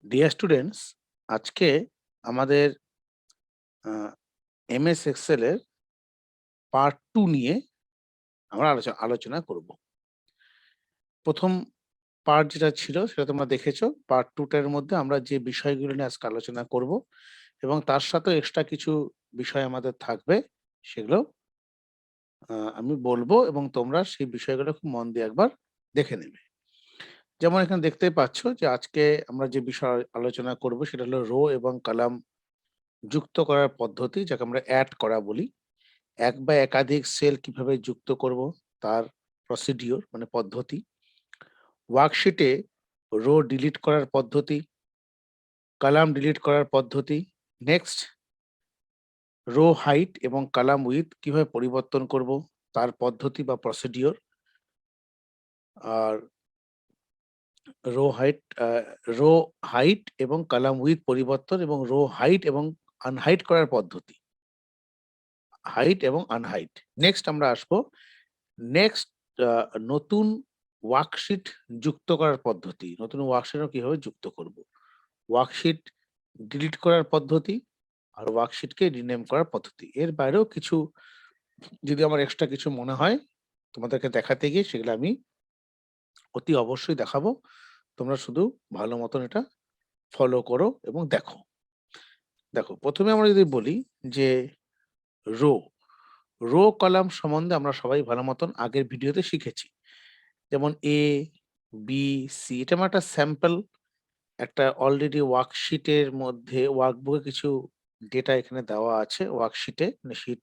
Dear students, আজকে আমাদের MS Excel এর পার্ট 2 নিয়ে আমরা আলোচনা করব। প্রথম পার্ট যেটা ছিল সেটা তোমরা দেখেছো। পার্ট 2 টার মধ্যে আমরা যে বিষয়গুলো নিয়ে আজকে আলোচনা করব এবং তার সাথেও এক্সট্রা কিছু বিষয় আমাদের থাকবে, সেগুলো আমি বলবো এবং তোমরা সেই বিষয়গুলো খুব মন দিয়ে একবার দেখে নেবে। যেমন এখানে দেখতেই পাচ্ছ যে আজকে আমরা যে বিষয় আলোচনা করব সেটা হলো রো এবং কলাম যুক্ত করার পদ্ধতি, যাকে আমরা অ্যাড করা বলি। এক বা একাধিক সেল কিভাবে যুক্ত করব তার প্রসিডিওর মানে পদ্ধতি, ওয়ার্কশিটে রো ডিলিট করার পদ্ধতি, কলাম ডিলিট করার পদ্ধতি, নেক্সট রো হাইট এবং কলাম উইথ কিভাবে পরিবর্তন করব তার পদ্ধতি বা প্রসিডিওর, আর রো হাইট রো হাইট এবং কলাম উইথ পরিবর্তন এবং রো হাইট এবং আনহাইট করার পদ্ধতি, হাইট এবং আনহাইট। নেক্সট আমরা আসবো নেক্সট নতুন ওয়ার্কশিট যুক্ত করার পদ্ধতি, নতুন ওয়ার্কশিটও কিভাবে যুক্ত করব, ওয়ার্কশিট ডিলিট করার পদ্ধতি আর ওয়ার্কশিটকে রিনেম করার পদ্ধতি। এর বাইরেও কিছু যদি আমার এক্সট্রা কিছু মনে হয় তোমাদেরকে দেখাতে গিয়ে, সেগুলো আমি অতি অবশ্যই দেখাবো। তোমরা শুধু ভালো মতন এটা ফলো করো এবং দেখো। দেখো, প্রথমে আমরা যদি বলি যে রো রো কলাম সম্বন্ধে আমরা সবাই ভালো মতন আগের ভিডিওতে শিখেছি। যেমন এ, বি, সি, এটা আমার একটা স্যাম্পল, একটা অলরেডি ওয়ার্কশিটের মধ্যে ওয়ার্কবুকে কিছু ডেটা এখানে দেওয়া আছে। ওয়ার্কশিটে মানে শিট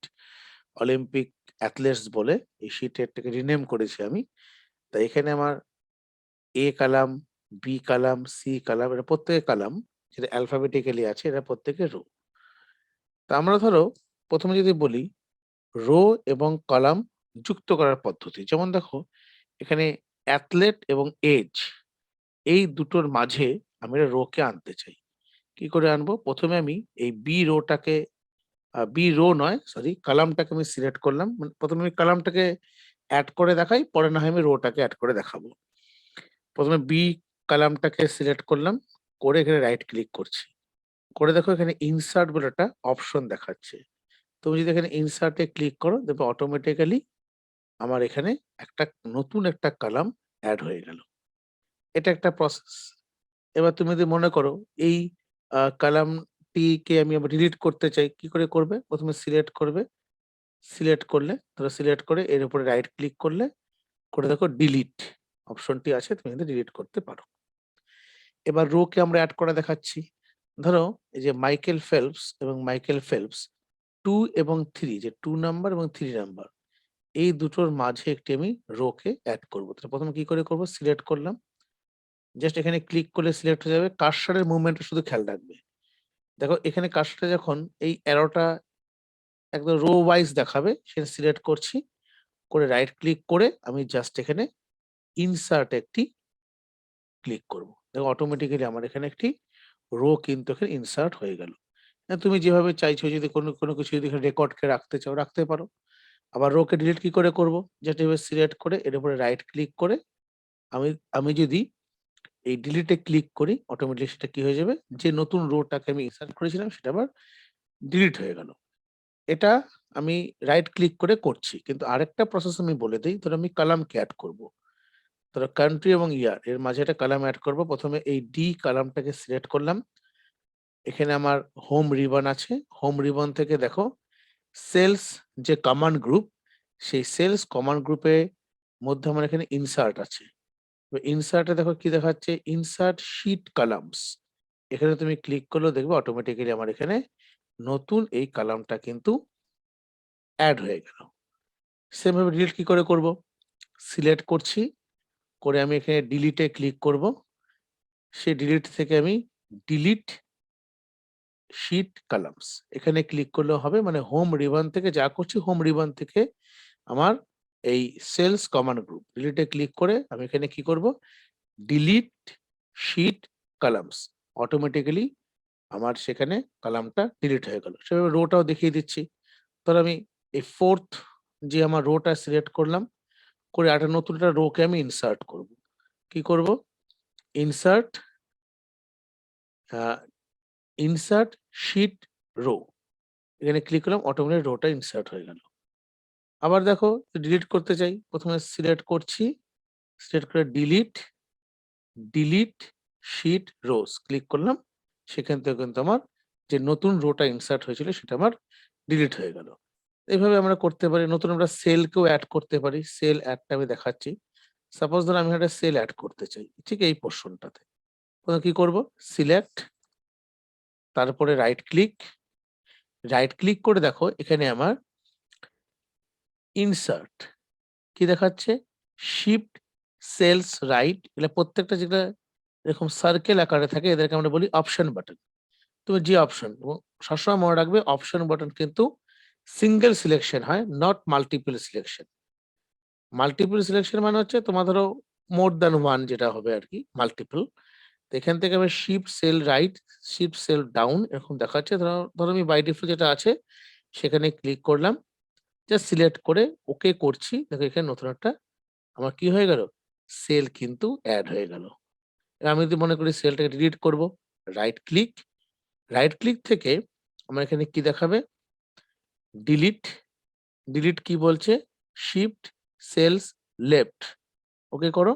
অলিম্পিক অ্যাথলেটস বলে এই শিটেরটাকে রিনেম করেছি আমি। তাই এখানে আমার এ কালাম, বি কালাম, সি কালাম, এটা প্রত্যেকে কালাম যেটা অ্যালফাবেটিক্যালি আছে, এটা প্রত্যেকে রো। তা আমরা ধরো প্রথমে যদি বলি রো এবং কলাম যুক্ত করার পদ্ধতি, যেমন দেখো এখানে অ্যাথলেট এবং এজ, এই দুটোর মাঝে আমি রো কে আনতে চাই। কি করে আনবো? প্রথমে আমি এই বি রোটাকে, বি রো নয় সরি, কলামটাকে আমি সিলেক্ট করলাম। মানে প্রথমে আমি কলামটাকে অ্যাড করে দেখাই, পরে না হয় আমি রোটাকে অ্যাড করে দেখাবো। প্রথমে বি কলামটাকে সিলেক্ট করলাম, করে এখানে রাইট ক্লিক করছি। করে দেখো এখানে ইনসার্ট বলে একটা অপশন দেখাচ্ছে। তুমি যদি এখানে ইনসার্টে ক্লিক করো দেখবে অটোমেটিক্যালি আমার এখানে একটা নতুন একটা কলাম অ্যাড হয়ে গেল। এটা একটা প্রসেস। এবার তুমি যদি মনে করো এই কলামটিকে আমি আবার ডিলিট করতে চাই, কি করে করবে? প্রথমে সিলেক্ট করবে, সিলেক্ট করলে ধরো সিলেক্ট করে এর উপরে রাইট ক্লিক করলে, করে দেখো ডিলিট অপশনটি আছে, তুমি কিন্তু ডিলিট করতে পারো। এবার রো কে আমরা অ্যাড করে দেখাচ্ছি। ধরো এই যে মাইকেল ফেলপস এবং মাইকেল ফেলপস 2 এবং 3, যে 2 নাম্বার এবং 3 নাম্বার, এই দুটোর মাঝে একটি আমি রো কে অ্যাড করবো। তাহলে প্রথমে কি করে করবো? সিলেক্ট করলাম, জাস্ট এখানে ক্লিক করলে সিলেক্ট হয়ে যাবে। কার্সরের মুভমেন্টটা শুধু খেয়াল রাখবে। দেখো এখানে কার্সরটা যখন এই অ্যারোটা একদম রো ওয়াইজ দেখাবে, সেটা সিলেক্ট করছি, করে রাইট ক্লিক করে আমি জাস্ট এখানে ইনসার্ট একটি ক্লিক করব। দেখো অটোমেটিক্যালি আমার এখানে একটি রো কিন্তু এখানে ইনসার্ট হয়ে গেল। তুমি যেভাবে চাইছো, যদি কোনো কিছু যদি এখানে রেকর্ডকে রাখতে চাও রাখতে পারো। আবার রো কে ডিলিট কি করে করব? জাস্ট এভাবে সিলেক্ট করে এর উপরে রাইট ক্লিক করে আমি আমি যদি এই ডিলিটে ক্লিক করি, অটোমেটিক সেটা কি হয়ে যাবে? যে নতুন রোটাকে আমি ইনসার্ট করেছিলাম সেটা আবার ডিলিট হয়ে গেল। এটা আমি রাইট ক্লিক করে করছি। কিন্তু আরেকটা প্রসেস আমি বলে দেই। ধরো আমি কলামকে এড করব। ধরো কান্ট্রি এবং ইয়ার এর মাঝে একটা কলাম এড করব। প্রথমে এই ডি কলামটাকে সিলেক্ট করলাম। এখানে আমার হোম রিবন আছে। হোম রিবন থেকে দেখো সেলস যে কমান্ড গ্রুপ, সেই সেলস কমান্ড গ্রুপের মধ্যে আমার এখানে ইনসার্ট আছে। ইনসার্টে দেখো কি দেখাচ্ছে? Insert sheet columns. এখানে তুমি ক্লিক করলেও দেখবে অটোমেটিক্যালি আমার এখানে নতুন এই কলামটা কিন্তু এড হয়ে গেল। সেম ভাবে ডিলিট কি করে করব? সিলেক্ট করছি, করে আমি এখানে ডিলিটে ক্লিক করব। সেই ডিলিট থেকে আমি ডিলিট শীট কলামস এখানে ক্লিক করলেও হবে। মানে হোম রিবন থেকে যা করছি, হোম রিবন থেকে আমার এই সেলস কমান্ড গ্রুপ ডিলিটে ক্লিক করে আমি এখানে কি করব? Delete sheet columns. অটোমেটিক্যালি আমার সেখানে কলামটা ডিলিট হয়ে গেল। সেভাবে রোটাও দেখিয়ে দিচ্ছি। তাহলে আমি এই ফোর্থ যে আমার রোটা সিলেক্ট করলাম, করে একটা নতুন একটা রো কে আমি ইনসার্ট করব। কি করব? ইনসার্ট ইনসার্ট শিট রো, এখানে ক্লিক করলাম, অটোমেটিক রোটা ইনসার্ট হয়ে গেল। আবার দেখো ডিলিট করতে চাই, প্রথমে সিলেক্ট করছি, সিলেক্ট করে ডিলিট শিট রোস ক্লিক করলাম, সেখান থেকে কিন্তু আমার যে নতুন রোটা ইনসার্ট হয়েছিল সেটা আমার ডিলিট হয়ে গেল। এইভাবে আমরা করতে পারি। নতুন আমরা সেলকেও অ্যাড করতে পারি। সেল অ্যাডটা আমি দেখাচ্ছি। সাপোজ ধরো আমি একটা সেল অ্যাড করতে চাই, ঠিক এই পোরশনটাতে। প্রথমে কি করব? সিলেক্ট, তারপরে রাইট ক্লিক করে দেখো এখানে আমার ইনসার্ট কি দেখাচ্ছে? শিফট সেলস রাইট, এগুলা প্রত্যেকটা যেগুলা এরকম সার্কেল আকারে থাকে এদেরকে আমরা বলি অপশন বাটন। তুমি যে অপশন, এবং সবসময় মনে রাখবে অপশন বাটন কিন্তু সিঙ্গেল সিলেকশন হয়, not multiple selection. Multiple selection মানে হচ্ছে তোমার ধরো মোর দ্যান ওয়ান যেটা হবে আর কি মাল্টিপল। তো এখান থেকে আমি shift cell right, shift cell down এরকম দেখাচ্ছে। ধরো ধরো আমি বাই ডিফল্ট যেটা আছে সেখানে ক্লিক করলাম, জাস্ট সিলেক্ট করে ওকে করছি। দেখো এখানে নতুন একটা আমার কি হয়ে গেল? সেল কিন্তু এড হয়ে গেল। এবার আমি যদি মনে করি সেলটাকে ডিলিট করব, রাইট ক্লিক, রাইট ক্লিক থেকে আমার এখানে কি দেখাবে? ডিলিট, ডিলিট কি বলছে? শিফট সেলস লেফট, ওকে করো,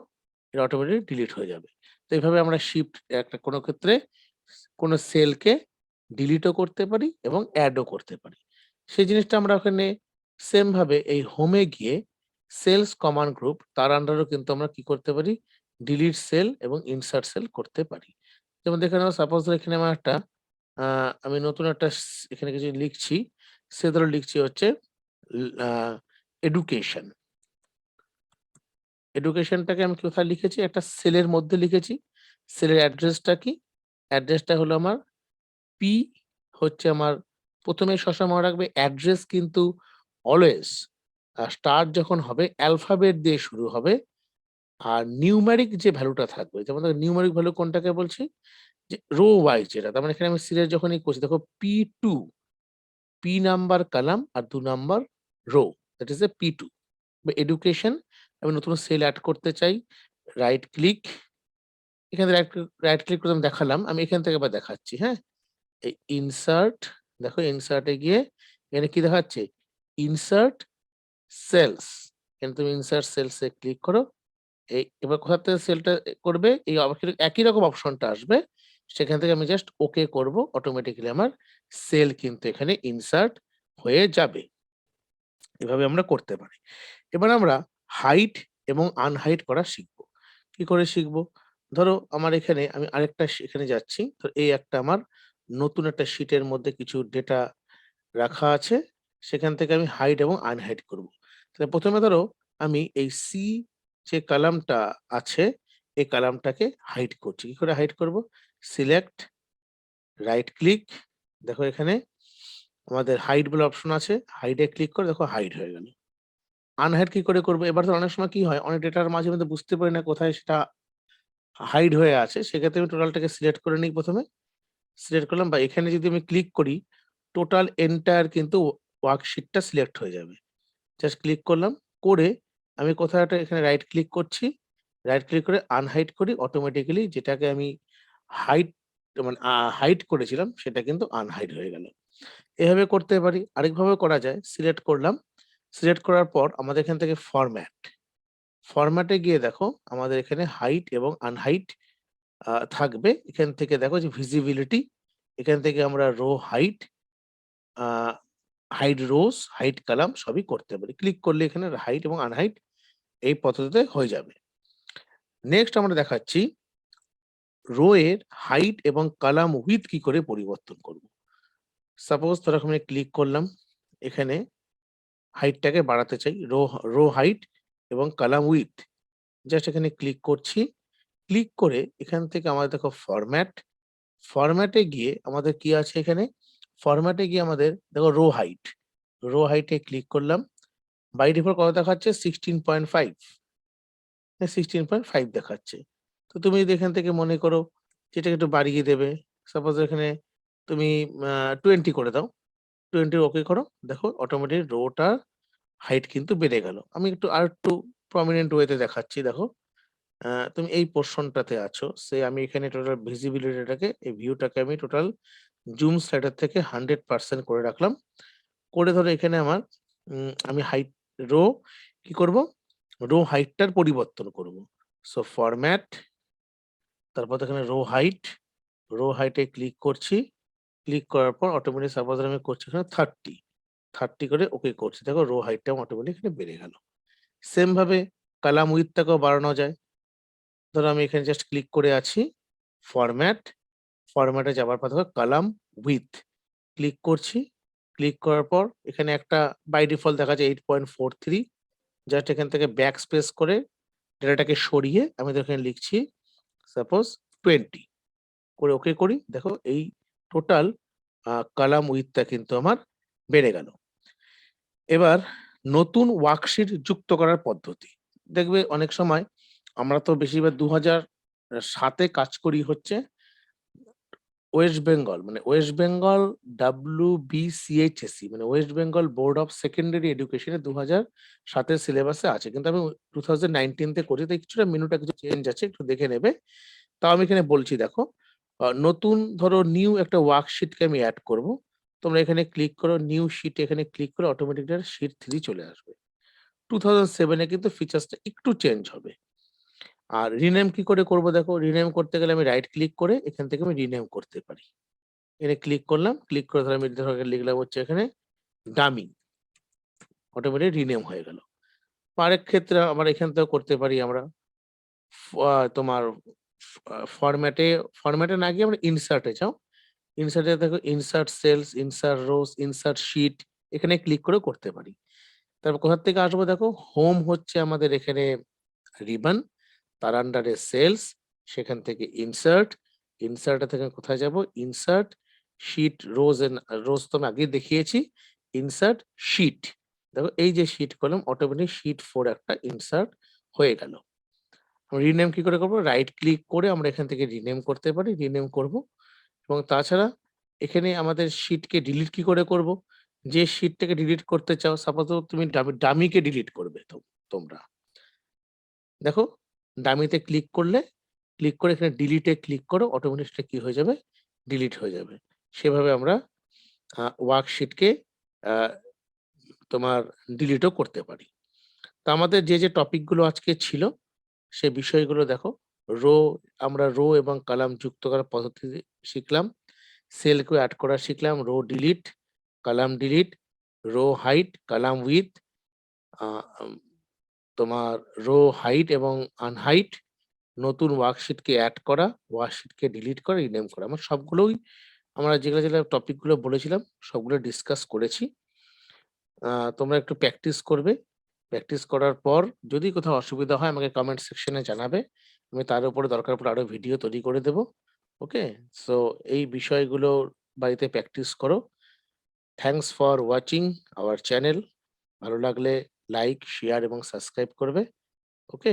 এটা অটোমেটিক ডিলিট হয়ে যাবে। তো এইভাবে আমরা শিফট একটা কোনো ক্ষেত্রে কোনো সেলকে ডিলিটও করতে পারি এবং এডও করতে পারি। সেই জিনিসটা আমরা ওখানে সেম ভাবে এই হোমে গিয়ে সেলস কমান্ড গ্রুপ তার আন্ডারেও কিন্তু আমরা কি করতে পারি? ডিলিট সেল এবং ইনসার্ট সেল করতে পারি। যেমন দেখে নাও, সাপোজ এখানে আমার একটা আমি নতুন একটা এখানে কিছু লিখছি, সে ধরো লিখছি হচ্ছে এডুকেশন। এডুকেশনটাকে আমি কোথায় লিখেছি? একটা সেলের মধ্যে লিখেছি। সেলের অ্যাড্রেসটা কি? অ্যাড্রেসটা হলো আমার পি, হচ্ছে আমার প্রথমে সবসময় মনে রাখবে অ্যাড্রেস কিন্তু অলওয়েজ স্টার্ট যখন হবে অ্যালফাবেট দিয়ে শুরু হবে, আর নিউমেরিক যে ভ্যালুটা থাকবে, যেমন দেখো নিউমেরিক ভ্যালু কোনটাকে বলছি? যে রো ওয়াইজ যেটা, তার মানে এখানে আমি সিরিয়াল যখনই করছি দেখো P2, পি নাম্বার কলাম আর 2 number row, that is a P2। Education আমি নতুন সেল অ্যাড করতে চাই, রাইট ক্লিক, এখানে রাইট ক্লিক করে আমি দেখালাম, আমি এখান থেকে আবার দেখাচ্ছি, হ্যাঁ? এই ইনসার্ট, দেখো ইনসার্টে গিয়ে এখানে কি দেখাচ্ছে? ইনসার্ট সেলস, এখানে তুমি ইনসার্ট সেলস এ ক্লিক করো। এই এবার কোথা থেকে সেলটা করবে? এই একই রকম অপশনটা আসবে, সেখান থেকে আমি জাস্ট ওকে করব, অটোমেটিক্যালি আমার সেল কিন্তু এখানে ইনসার্ট হয়ে যাবে। এভাবে আমরা করতে পারি। এবার আমরা হাইড এবং আনহাইড করা শিখব। কি করে শিখব? ধরো আমার এখানে আমি আরেকটা এখানে যাচ্ছি। তো এই একটা আমার নতুন একটা শিটের মধ্যে কিছু ডেটা রাখা আছে। সেখান থেকে আমি হাইড এবং আনহাইড করব। তাহলে প্রথমে ধরো আমি এই সি যে কলামটা আছে, এই কলামটাকে হাইড করছি। কি করে হাইড করব? সিলেক্ট, রাইট ক্লিক, দেখো এখানে আমাদের হাইড বলে অপশন আছে। হাইডে ক্লিক করে দেখো হাইড হয়ে গেল। আনহাইড কি করে করব? এবার তো অনেক সময় কি হয়? অনেক ডেটার মাঝে মধ্যে বুঝতে পারি না কোথায় সেটা হাইড হয়ে আছে। সেক্ষেত্রে আমি টোটালটাকে সিলেক্ট করে নিই প্রথমে। সিলেক্ট করলাম, বা এখানে যদি আমি ক্লিক করি টোটাল এন্টায়ার কিন্তু ওয়ার্কশিটটা সিলেক্ট হয়ে যাবে। জাস্ট ক্লিক করলাম, করে আমি কোথাও একটা এখানে রাইট ক্লিক করছি। রাইট ক্লিক করে আনহাইড করি, অটোমেটিক্যালি যেটাকে আমি হাইড মানে হাইড করেছিলাম সেটা কিন্তু আনহাইড হয়ে গেল। এভাবে করতে পারি। আরেকভাবে করা যায়, সিলেক্ট করলাম। সিলেক্ট করার পর আমাদের এখান থেকে ফরম্যাটে গিয়ে দেখো আমাদের এখানে হাইট এবং আনহাইট থাকবে। এখান থেকে দেখো যে ভিজিবিলিটি, এখান থেকে আমরা রো হাইট, আ হাইড রোস, হাইড কলাম সবই করতে পারি। ক্লিক করলে এখানে হাইট এবং আনহাইট এই পদ্ধতিতে হয়ে যাবে। নেক্সট আমরা দেখাচ্ছি রো এর হাইট এবং কলাম উইডথ কি করে পরিবর্তন করব। সাপোজ ধরো আমি ক্লিক করলাম, এখানে হাইটটাকে বাড়াতে চাই, রো হাইট এবং কলাম উইডথ। জাস্ট এখানে ক্লিক করছি। ক্লিক করে এখান থেকে আমাদের দেখো ফরম্যাটে গিয়ে আমাদের কি আছে এখানে? ফরম্যাটে গিয়ে আমাদের দেখো রো হাইটে ক্লিক করলাম। বাই ডিফল্ট কত দেখাচ্ছে? 16.5, 16.5 দেখাচ্ছে। তো তুমি যদি এখান থেকে মনে করো যে এটাকে একটু বাড়িয়ে দেবে, সাপোজ এখানে তুমি 20 করে দাও, 20 ওকে করো। দেখো অটোমেটিক রোটার হাইট কিন্তু বেড়ে গেল। আমি একটু আরেকটু প্রমিনেন্ট ওয়েতে দেখাচ্ছি, দেখো তুমি এই পোরশনটাতে আছো। আমি এখানে টোটাল ভিজিবিলিটিটাকে এই ভিউটাকে আমি টোটাল জুম স্লাইডার থেকে 100% করে রাখলাম। করে ধরো এখানে আমার আমি হাইট রো কি করব? রো হাইটটার পরিবর্তন করব। ফরম্যাট, তারপর এখানে রো হাইটে ক্লিক করছি। ক্লিক করার পর অটোমেটিক সাপোজ আমি করছি এখানে 30 করে ওকে করছি। দেখো রো হাইটটাও অটোমেটিক এখানে বেড়ে গেল। সেম ভাবে কলাম উইডথটাকেও বাড়ানো যায়। ধরো আমি এখানে জাস্ট ক্লিক করে আছি। ফরম্যাটে যাবার পর দেখো কলাম উইডথ ক্লিক করছি। ক্লিক করার পর এখানে একটা বাই ডিফল্ট দেখা যায় 8.43। জাস্ট এখান থেকে ব্যাক স্পেস করে ডেটাটাকে সরিয়ে আমি এখানে লিখছি সাপোজ 20 করে ওকে করি। দেখো এই টোটাল কলাম উইডথটা কিন্তু আমার বেড়ে গেল। এবার নতুন ওয়ার্কশিট যুক্ত করার পদ্ধতি। দেখবে অনেক সময় আমরা তো বেশিরভাগ 2007 এ কাজ করি হচ্ছে West Bengal West Bengal WBCHSE West Bengal board of secondary education 2007 এর সিলেবাসে আছে। কিন্তু আমি 2019 তে করি, তাই কিছুটা মেনুটা কিছু চেঞ্জ আছে, একটু দেখে নেবে। তাও আমি এখানে বলছি দেখো, নতুন ধরো নিউ একটা ওয়ার্কশিটকে আমি এড করব। তোমরা এখানে ক্লিক করো, নিউ শিট এখানে ক্লিক করে অটোমেটিক শিট 3 চলে আসবে। 2007 এ কিন্তু ফিচার্সটা একটু চেঞ্জ হবে। আর রিনেম কি করে করব? দেখো রিনেম করতে গেলে আমি রাইট ক্লিক করে এখান থেকে আমি রিনেম করতে পারি। এখানে ক্লিক করলাম, ক্লিক করে ধরো আমি লিখলাম হচ্ছে এখানে ডামি, অটোমেটিক রিনেম হয়ে গেল। আরেক ক্ষেত্রে আমরা এখান থেকেও করতে পারি আমরা তোমার ফরম্যাটে না গিয়ে আমরা ইনসার্টে যাও। ইনসার্টে দেখো insert cells, insert rows, insert sheet এখানে ক্লিক করে করতে পারি। তারপর কোথা থেকে আসবো? দেখো হোম হচ্ছে আমাদের এখানে রিবন, তার আন্ডারে সেলস, সেখান থেকে ইনসার্ট থেকে কোথায় যাব? ইনসার্ট শিট রোজ তো আমি আগেই দেখিয়েছি। ইনসার্ট শিট, দেখো এই যে শিট কলাম অটোমেটিক শিট 4 একটা ইনসার্ট হয়ে গেল। রিনেম কি করে করবো? রাইট ক্লিক করে আমরা এখান থেকে রিনেম করতে পারি, রিনেম করব। এবং তাছাড়া এখানে আমাদের শিটকে ডিলিট কি করে করব? যে শিটটাকে ডিলিট করতে চাও, সাপোজ তুমি ডামিকে ডিলিট করবে তোমরা। দেখো ডামিতে ক্লিক করলে, ক্লিক করে এখানে ডিলিটে ক্লিক করো, অটোমেটিক সেটা কি হয়ে যাবে? ডিলিট হয়ে যাবে। সেভাবে আমরা ওয়ার্কশিটকে আ তোমার ডিলিটও করতে পারি। তো আমাদের যে টপিক গুলো আজকে ছিল সে বিষয়গুলো দেখো, রো আমরা রো এবং কলাম যুক্ত করার পদ্ধতি শিখলাম। সেলকে এড করা শিখলাম, row delete, column delete, row height, column width, আ আম তোমার রো হাইট এবং আনহাইট, নতুন ওয়ার্কশিটকে এড করা, ওয়ার্কশিটকে ডিলিট করা, রিনেম করা। আমার সবগুলোই আমরা যেগুলো টপিক গুলো বলেছিলাম সবগুলো ডিসকাস করেছি। তোমরা একটু প্র্যাকটিস করবে। প্র্যাকটিস করার পর যদি কোথাও অসুবিধা হয় আমাকে কমেন্ট সেকশনে জানাবে। আমি তার উপরে দরকার পড়লে আরো ভিডিও তৈরি করে দেব। ওকে? সো এই বিষয়গুলো বাড়িতে প্র্যাকটিস করো। Thanks for watching our channel. ভালো লাগলে লাইক, শেয়ার এবং সাবস্ক্রাইব করবে। ওকে?